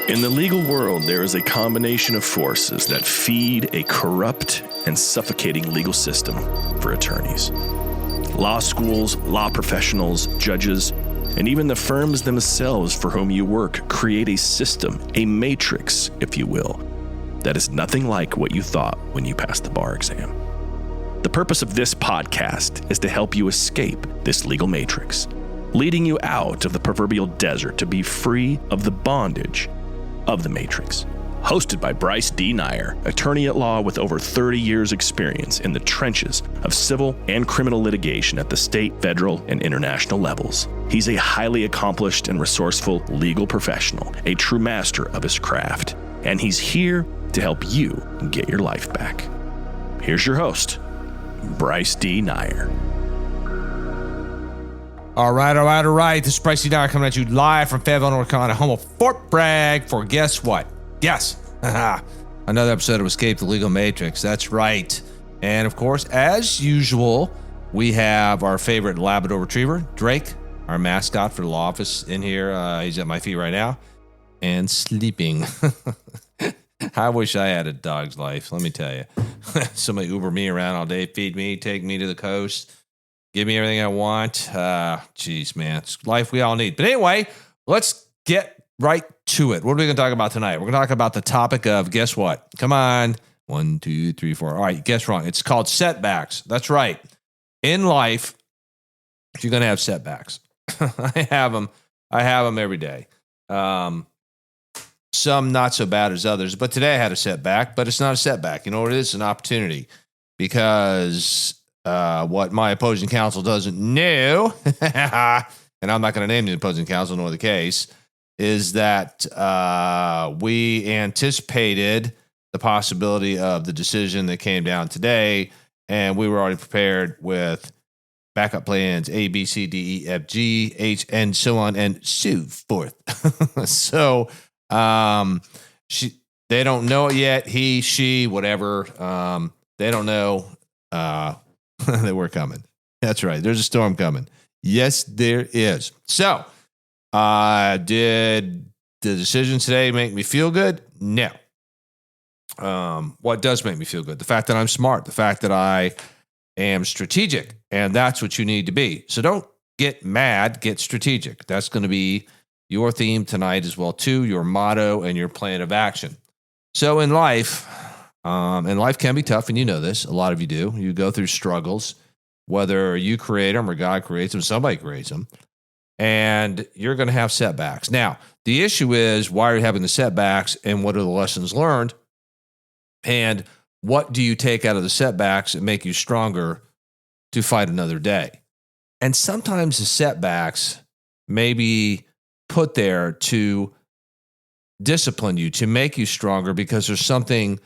In the legal world, there is a combination of forces that feed a corrupt and suffocating legal system for attorneys. Law schools, law professionals, judges, and even the firms themselves for whom you work create a system, a matrix, if you will, that is nothing like what you thought when you passed the bar exam. The purpose of this podcast is to help you escape this legal matrix, leading you out of the proverbial desert to be free of the bondage of the matrix. Hosted by Bryce D. Nyer, attorney at law with over 30 years experience in the trenches of civil and criminal litigation at the state, federal, and international levels. He's a highly accomplished and resourceful legal professional, a true master of his craft, and he's here to help you get your life back. Here's your host, Bryce D. Nyer. All right. This is Bryce D. Nyer coming at you live from Fayetteville, North Carolina, home of Fort Bragg for guess what? Yes, another episode of Escape the Legal Matrix. That's right. And of course, as usual, we have our favorite Labrador Retriever, Drake, our mascot for the law office in here. He's at my feet right now and sleeping. I wish I had a dog's life, let me tell you. Somebody Uber me around all day, feed me, take me to the coast, give me everything I want. Geez, man, it's life we all need. But anyway, let's get right to it. What are we going to talk about tonight? We're going to talk about the topic of, guess what? Come on. 1, 2, 3, 4. All right, guess wrong. It's called setbacks. That's right. In life, you're going to have setbacks. I have them every day. Some not so bad as others, but today I had a setback, but it's not a setback. You know what it is? It's an opportunity, because what my opposing counsel doesn't know, and I'm not going to name the opposing counsel nor the case, is that we anticipated the possibility of the decision that came down today, and we were already prepared with backup plans A, B, C, D, E, F, G, H, and so on and so forth. So they don't know it yet. He, she, whatever. They don't know that we're coming. That's right. There's a storm coming. Yes, there is. So, did the decision today make me feel good? No. What does make me feel good? The fact that I'm smart, the fact that I am strategic, and that's what you need to be. So don't get mad, get strategic. That's going to be your theme tonight as well, too, your motto and your plan of action. So in life, and life can be tough, and you know this, a lot of you do. You go through struggles, whether you create them or God creates them, somebody creates them, and you're going to have setbacks. Now, the issue is, why are you having the setbacks, and what are the lessons learned? And what do you take out of the setbacks and make you stronger to fight another day? And sometimes the setbacks may be put there to discipline you, to make you stronger, because there's something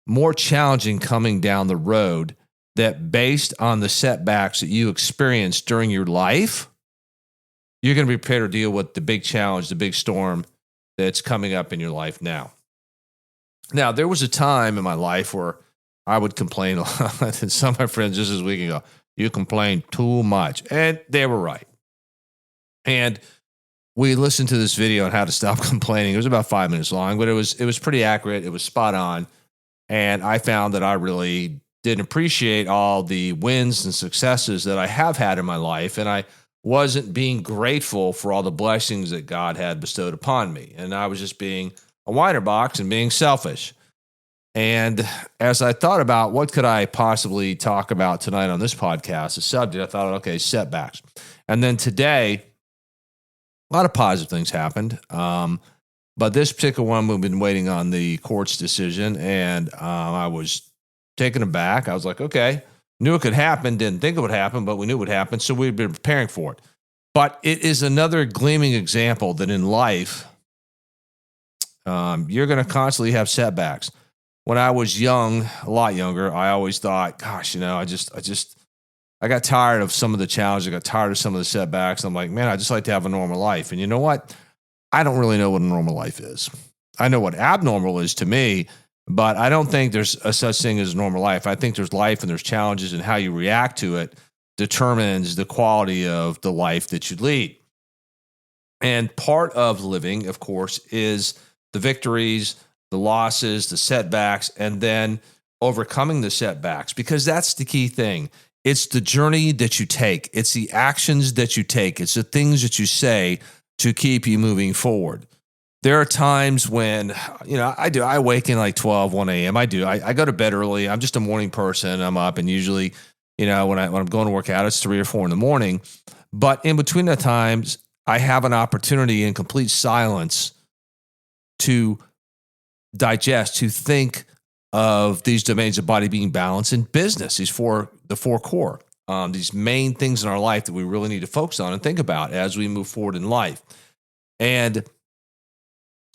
more challenging coming down the road that, based on the setbacks that you experienced during your life, you're going to be prepared to deal with the big challenge, the big storm that's coming up in your life now. Now, there was a time in my life where I would complain a lot. And some of my friends just this week ago, you complain too much. And they were right. And we listened to this video on how to stop complaining. It was about 5 minutes long, but it was pretty accurate. It was spot on. And I found that I really didn't appreciate all the wins and successes that I have had in my life. And I wasn't being grateful for all the blessings that God had bestowed upon me. And I was just being a whiner box and being selfish. And as I thought about what could I possibly talk about tonight on this podcast, the subject, I thought, okay, setbacks. And then today, a lot of positive things happened. But this particular one, we've been waiting on the court's decision, and I was taken aback. I was like, okay, knew it could happen, didn't think it would happen, but we knew it would happen, so we've been preparing for it. But it is another gleaming example that in life, you're going to constantly have setbacks. When I was young, a lot younger, I always thought, gosh, I got tired of some of the challenges. I got tired of some of the setbacks. I'm like, man, I just like to have a normal life. And you know what? I don't really know what a normal life is. I know what abnormal is to me, but I don't think there's a such thing as a normal life. I think there's life and there's challenges, and how you react to it determines the quality of the life that you lead. And part of living, of course, is the victories, the losses, the setbacks, and then overcoming the setbacks, because that's the key thing. It's the journey that you take. It's the actions that you take. It's the things that you say to keep you moving forward. There are times when, I wake in like 1 a.m. I go to bed early. I'm just a morning person. I'm up, and usually, when I'm going to work out, it's 3 or 4 in the morning. But in between the times, I have an opportunity in complete silence to digest, to think of these domains of body, being, balance, and business, the four core, these main things in our life that we really need to focus on and think about as we move forward in life. And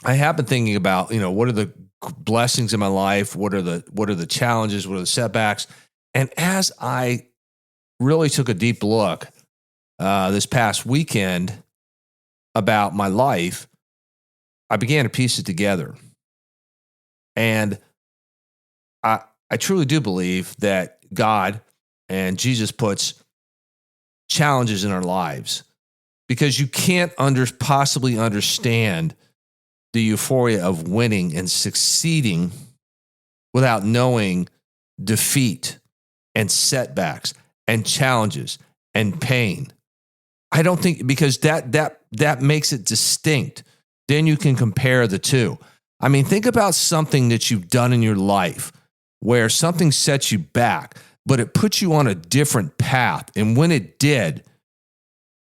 I have been thinking about, what are the blessings in my life? What are the challenges? What are the setbacks? And as I really took a deep look this past weekend about my life, I began to piece it together. And I truly do believe that God and Jesus puts challenges in our lives, because you can't possibly understand the euphoria of winning and succeeding without knowing defeat and setbacks and challenges and pain. I don't think, because that makes it distinct. Then you can compare the two. I mean, think about something that you've done in your life where something sets you back, but it puts you on a different path. And when it did,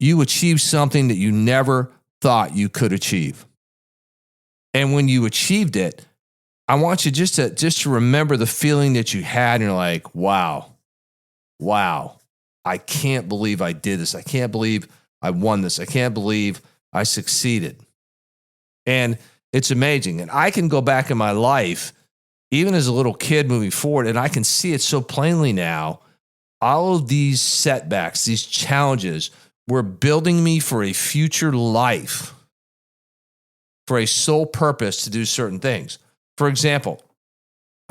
you achieved something that you never thought you could achieve. And when you achieved it, I want you just to remember the feeling that you had, and you're like, wow, I can't believe I did this. I can't believe I won this. I can't believe I succeeded. And it's amazing. And I can go back in my life, even as a little kid moving forward, and I can see it so plainly now. All of these setbacks, these challenges, were building me for a future life, for a sole purpose to do certain things. For example,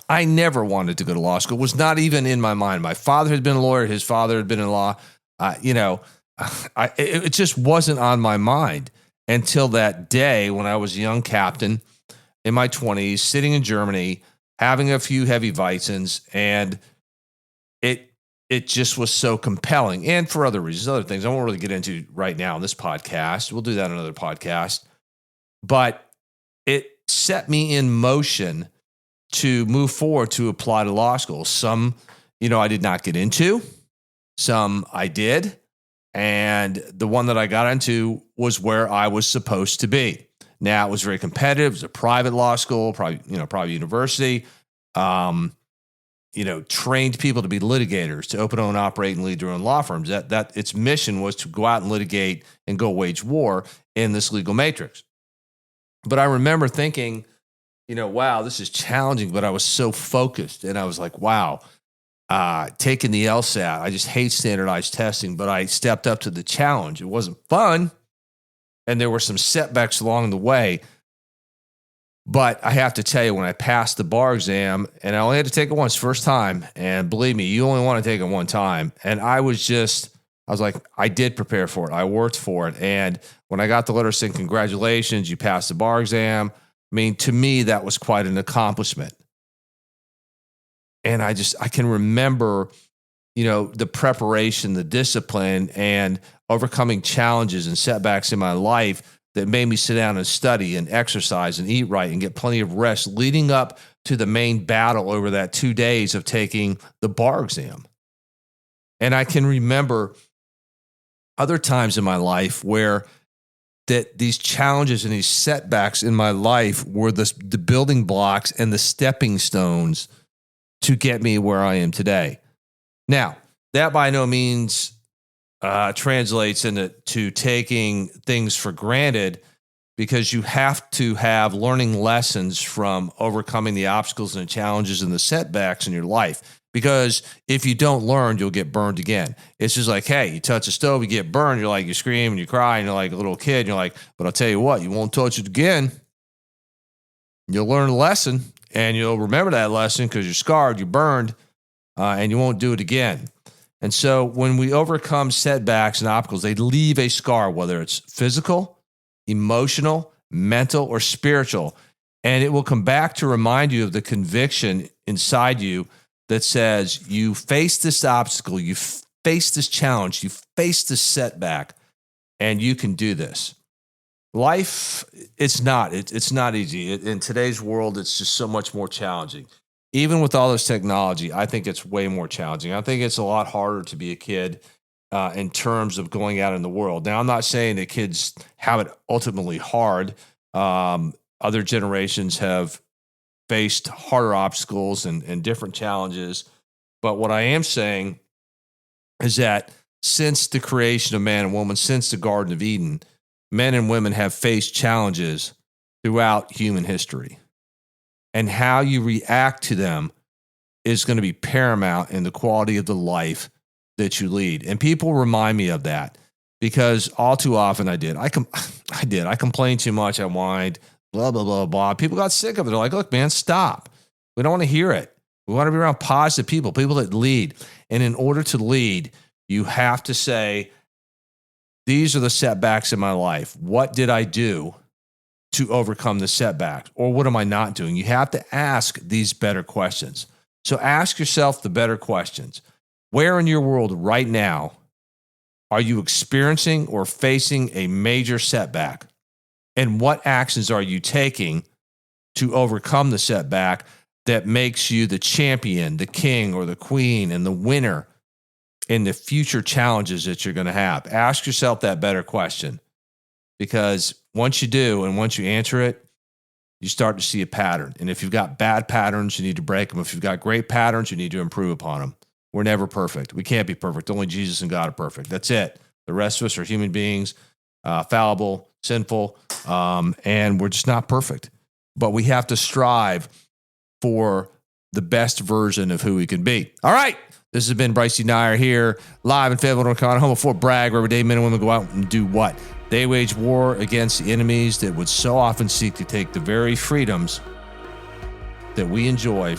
I never wanted to go to law school. It was not even in my mind. My father had been a lawyer. His father had been in law. It just wasn't on my mind until that day when I was a young captain in my 20s, sitting in Germany, having a few heavy Weizens, and it just was so compelling. And for other reasons, other things I won't really get into right now in this podcast. We'll do that in another podcast. But it set me in motion to move forward to apply to law school. Some, I did not get into. Some I did. And the one that I got into was where I was supposed to be. Now, it was very competitive. It was a private law school, private university. Trained people to be litigators, to open, own, operate, and lead their own law firms. That its mission was to go out and litigate and go wage war in this legal matrix. But I remember thinking, wow, this is challenging, but I was so focused, and I was like, wow, taking the LSAT. I just hate standardized testing, but I stepped up to the challenge. It wasn't fun, and there were some setbacks along the way. But I have to tell you, when I passed the bar exam, and I only had to take it once, first time, and believe me, you only want to take it one time. And I was like, I did prepare for it. I worked for it. And when I got the letter saying, congratulations, you passed the bar exam, I mean, to me, that was quite an accomplishment. And I can remember, the preparation, the discipline, and overcoming challenges and setbacks in my life that made me sit down and study and exercise and eat right and get plenty of rest leading up to the main battle over that 2 days of taking the bar exam. And I can remember other times in my life where these challenges and these setbacks in my life were the building blocks and the stepping stones to get me where I am today. Now, that by no means translates into taking things for granted, because you have to have learning lessons from overcoming the obstacles and the challenges and the setbacks in your life. Because if you don't learn, you'll get burned again. It's just like, hey, you touch a stove, you get burned. You're like, you scream and you cry, and you're like a little kid. And you're like, but I'll tell you what, you won't touch it again. You'll learn a lesson, and you'll remember that lesson because you're scarred, you're burned, and you won't do it again. And so when we overcome setbacks and obstacles, they leave a scar, whether it's physical, emotional, mental, or spiritual. And it will come back to remind you of the conviction inside you that says you face this obstacle, you face this challenge, you face this setback, and you can do this. Life, it's not easy. In today's world, it's just so much more challenging. Even with all this technology, I think it's way more challenging. I think it's a lot harder to be a kid in terms of going out in the world. Now, I'm not saying that kids have it ultimately hard. Other generations have faced harder obstacles and different challenges. But what I am saying is that since the creation of man and woman, since the Garden of Eden, men and women have faced challenges throughout human history. And how you react to them is going to be paramount in the quality of the life that you lead. And people remind me of that because all too often I did. I complained too much. I whined, blah, blah, blah, blah. People got sick of it. They're like, look, man, stop. We don't want to hear it. We want to be around positive people that lead. And in order to lead, you have to say, these are the setbacks in my life. What did I do to overcome the setbacks? Or what am I not doing? You have to ask these better questions. So ask yourself the better questions. Where in your world right now are you experiencing or facing a major setback? And what actions are you taking to overcome the setback that makes you the champion, the king or the queen, and the winner in the future challenges that you're going to have? Ask yourself that better question, because once you do and once you answer it, you start to see a pattern. And if you've got bad patterns, you need to break them. If you've got great patterns, you need to improve upon them. We're never perfect. We can't be perfect. Only Jesus and God are perfect. That's it. The rest of us are human beings, fallible, sinful, and we're just not perfect. But we have to strive for the best version of who we can be. All right. This has been Bryce Dyer here, live in Fayetteville, North Carolina, home of Fort Bragg, where every day men and women go out and do what? They wage war against the enemies that would so often seek to take the very freedoms that we enjoy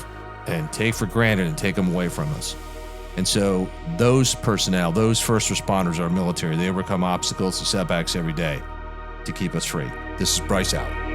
and take for granted and take them away from us. And so those personnel, those first responders, our military, they overcome obstacles and setbacks every day to keep us free. This is Bryce out.